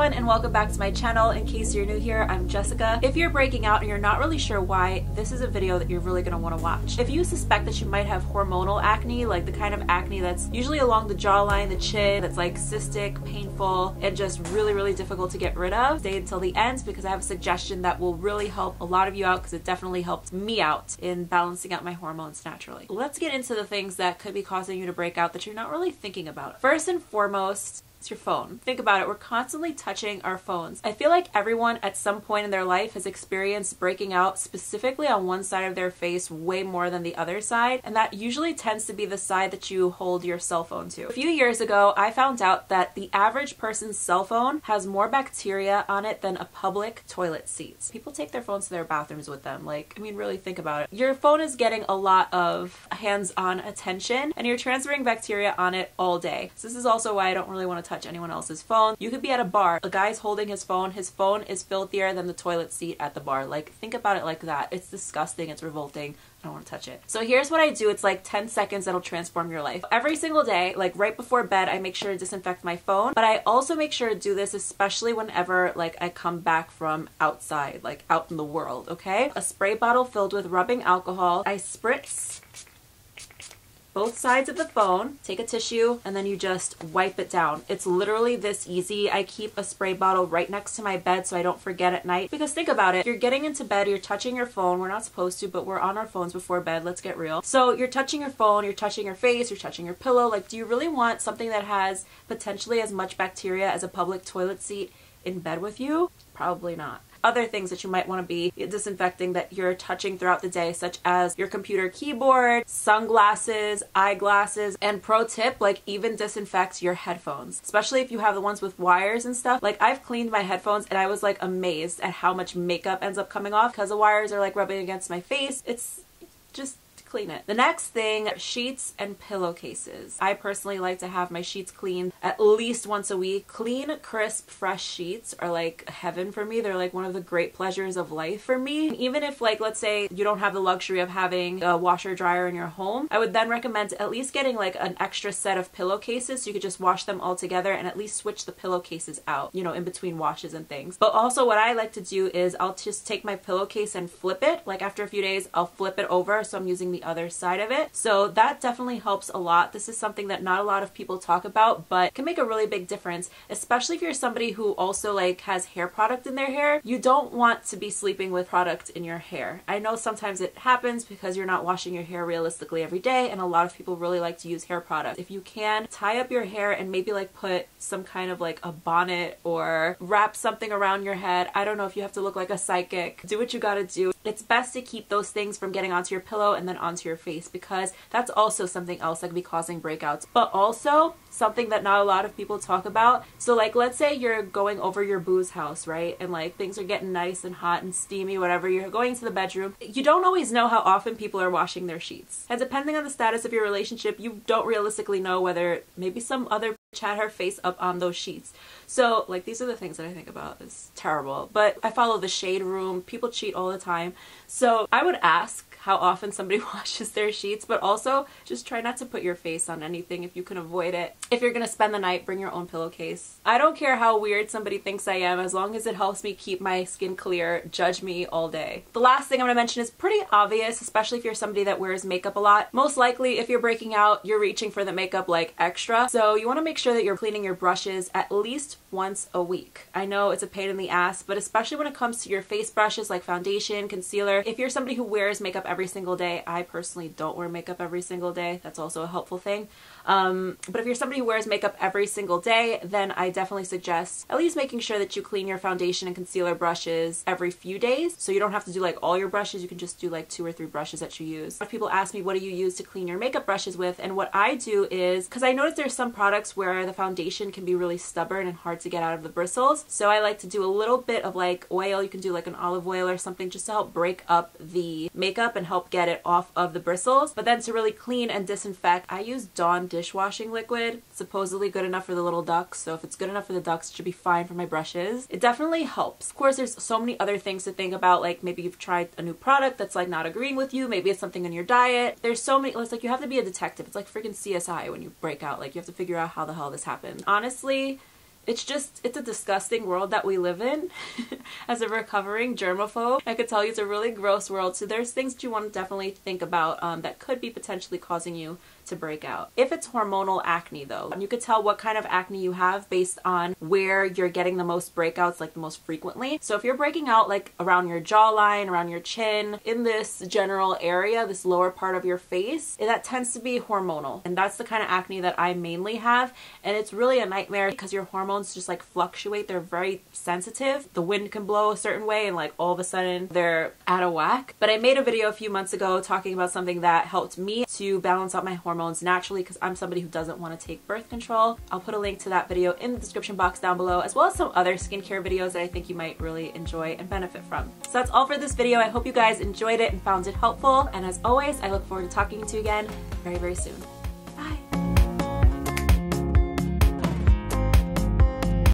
everyone, and welcome back to my channel. In case you're new here, I'm Jessica. If you're breaking out and you're not really sure why, this is a video that you're really going to want to watch. If you suspect that you might have hormonal acne, like the kind of acne that's usually along the jawline, the chin, that's like cystic, painful, and just really difficult to get rid of, stay until the end because I have a suggestion that will really help a lot of you out, because it definitely helped me out in balancing out my hormones naturally. Let's get into the things that could be causing you to break out that you're not really thinking about. First and foremost, it's your phone. Think about it. We're constantly touching our phones. I feel like everyone at some point in their life has experienced breaking out specifically on one side of their face way more than the other side, and that usually tends to be the side that you hold your cell phone to. A few years ago, I found out that the average person's cell phone has more bacteria on it than a public toilet seat. People take their phones to their bathrooms with them. Like, I mean, really think about it. Your phone is getting a lot of hands-on attention, and you're transferring bacteria on it all day. So this is also why I don't really want to touch anyone else's phone. You could be at a bar, a guy's holding his phone is filthier than the toilet seat at the bar. Like, think about it like that. It's disgusting, it's revolting. I don't want to touch it. So here's what I do. It's like 10 seconds that'll transform your life. Every single day, like right before bed, I make sure to disinfect my phone, but I also make sure to do this especially whenever like I come back from outside, like out in the world, okay? A spray bottle filled with rubbing alcohol. I spritz both sides of the phone, take a tissue, and then you just wipe it down. It's literally this easy. I keep a spray bottle right next to my bed so I don't forget at night. Because think about it, you're getting into bed, you're touching your phone. We're not supposed to, but we're on our phones before bed. Let's get real. So you're touching your phone, you're touching your face, you're touching your pillow. Like, do you really want something that has potentially as much bacteria as a public toilet seat in bed with you? Probably not. Other things that you might want to be disinfecting that you're touching throughout the day, such as your computer keyboard, sunglasses, eyeglasses, and pro tip, like even disinfect your headphones, especially if you have the ones with wires and stuff. Like, I've cleaned my headphones and I was like amazed at how much makeup ends up coming off because the wires are like rubbing against my face. It's just clean it. The next thing, sheets and pillowcases. I personally like to have my sheets cleaned at least once a week. Clean, crisp, fresh sheets are like heaven for me. They're like one of the great pleasures of life for me. Even if, like, let's say you don't have the luxury of having a washer dryer in your home, I would then recommend at least getting like an extra set of pillowcases so you could just wash them all together and at least switch the pillowcases out, you know, in between washes and things. But also what I like to do is I'll just take my pillowcase and flip it. Like, after a few days, I'll flip it over so I'm using the other side of it. So that definitely helps a lot. This is something that not a lot of people talk about, but can make a really big difference, especially if you're somebody who also like has hair product in their hair. You don't want to be sleeping with product in your hair. I know sometimes it happens because you're not washing your hair realistically every day, and a lot of people really like to use hair product. If you can, tie up your hair and maybe like put some kind of like a bonnet or wrap something around your head. I don't know if you have to look like a psychic. Do what you gotta do. It's best to keep those things from getting onto your pillow and then onto your face, because that's also something else that could be causing breakouts. But also something that not a lot of people talk about. So like, let's say you're going over your boo's house, right? And like things are getting nice and hot and steamy, whatever. You're going to the bedroom. You don't always know how often people are washing their sheets. And depending on the status of your relationship, you don't realistically know whether maybe some other bitch had her face up on those sheets. So like, these are the things that I think about. It's terrible. But I follow the shade room. People cheat all the time. So I would ask how often somebody washes their sheets, but also just try not to put your face on anything if you can avoid it. If you're gonna spend the night, bring your own pillowcase. I don't care how weird somebody thinks I am, as long as it helps me keep my skin clear. Judge me all day. The last thing I'm gonna mention is pretty obvious, especially if you're somebody that wears makeup a lot. Most likely, if you're breaking out, you're reaching for the makeup like extra. So you wanna make sure that you're cleaning your brushes at least once a week. I know it's a pain in the ass, but especially when it comes to your face brushes like foundation, concealer, if you're somebody who wears makeup every single day. I personally don't wear makeup every single day. That's also a helpful thing. But if you're somebody who wears makeup every single day, then I definitely suggest at least making sure that you clean your foundation and concealer brushes every few days. So you don't have to do like all your brushes. You can just do like 2 or 3 brushes that you use. A lot of people ask me, what do you use to clean your makeup brushes with? And what I do is, because I noticed there's some products where the foundation can be really stubborn and hard to get out of the bristles. So I like to do a little bit of like oil. You can do like an olive oil or something just to help break up the makeup and help get it off of the bristles. But then to really clean and disinfect, I use Dawn dishwashing liquid. It's supposedly good enough for the little ducks, so if it's good enough for the ducks, it should be fine for my brushes. It definitely helps. Of course, there's so many other things to think about, like maybe you've tried a new product that's like not agreeing with you, maybe it's something in your diet. There's so many, it's like you have to be a detective. It's like freaking CSI when you break out, like you have to figure out how the hell this happened. Honestly, it's a disgusting world that we live in. As a recovering germaphobe, I could tell you it's a really gross world, so there's things that you want to definitely think about that could be potentially causing you to break out. If it's hormonal acne though, you could tell what kind of acne you have based on where you're getting the most breakouts, like the most frequently. So if you're breaking out like around your jawline, around your chin, in this general area, this lower part of your face, that tends to be hormonal. And that's the kind of acne that I mainly have. And it's really a nightmare because your hormones just like fluctuate. They're very sensitive. The wind can blow a certain way and like all of a sudden they're out of whack. But I made a video a few months ago talking about something that helped me to balance out my hormones naturally because I'm somebody who doesn't want to take birth control. I'll put a link to that video in the description box down below, as well as some other skincare videos that I think you might really enjoy and benefit from. So that's all for this video. I hope you guys enjoyed it and found it helpful. And as always, I look forward to talking to you again very, very soon.